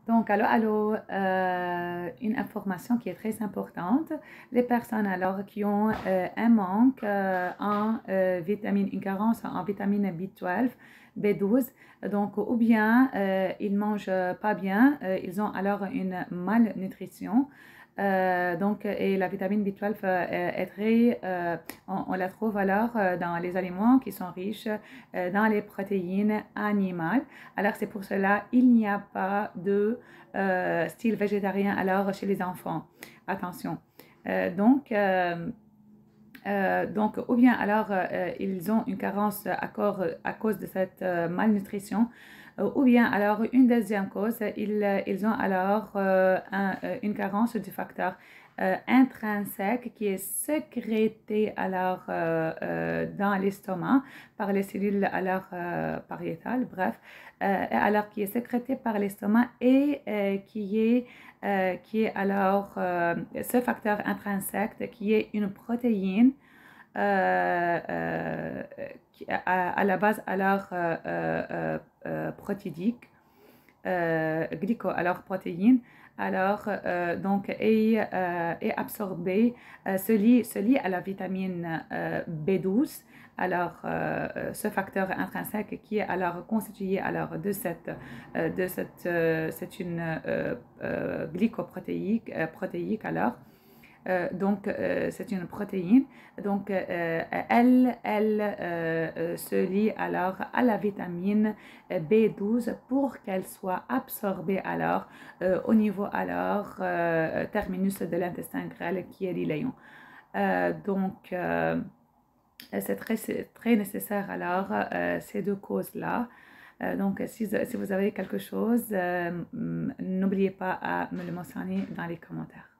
Donc, une information qui est très importante. Les personnes alors qui ont un manque en vitamine, une carence en vitamine B12, B12, donc ou bien ils mangent pas bien, ils ont alors une malnutrition. Et la vitamine B12 est très, on la trouve alors dans les aliments qui sont riches dans les protéines animales. Alors c'est pour cela il n'y a pas de style végétarien alors chez les enfants. Attention. Donc, ou bien alors ils ont une carence à cause de cette malnutrition, ou bien alors une deuxième cause, ils ont alors une carence du facteur intrinsèque qui est sécrété alors dans l'estomac par les cellules alors pariétales, bref, alors qui est sécrété par l'estomac et qui est alors ce facteur intrinsèque qui est une protéine à la base alors protéique, alors protéine, alors donc est absorbé, se lie à la vitamine B12. Alors, ce facteur intrinsèque qui est alors constitué alors c'est une glycoprotéique, protéique alors. C'est une protéine. Donc, elle se lie alors à la vitamine B12 pour qu'elle soit absorbée alors au niveau alors terminus de l'intestin grêle qui est l'iléon. C'est très nécessaire alors ces deux causes-là. Donc, si vous avez quelque chose, n'oubliez pas à me le mentionner dans les commentaires.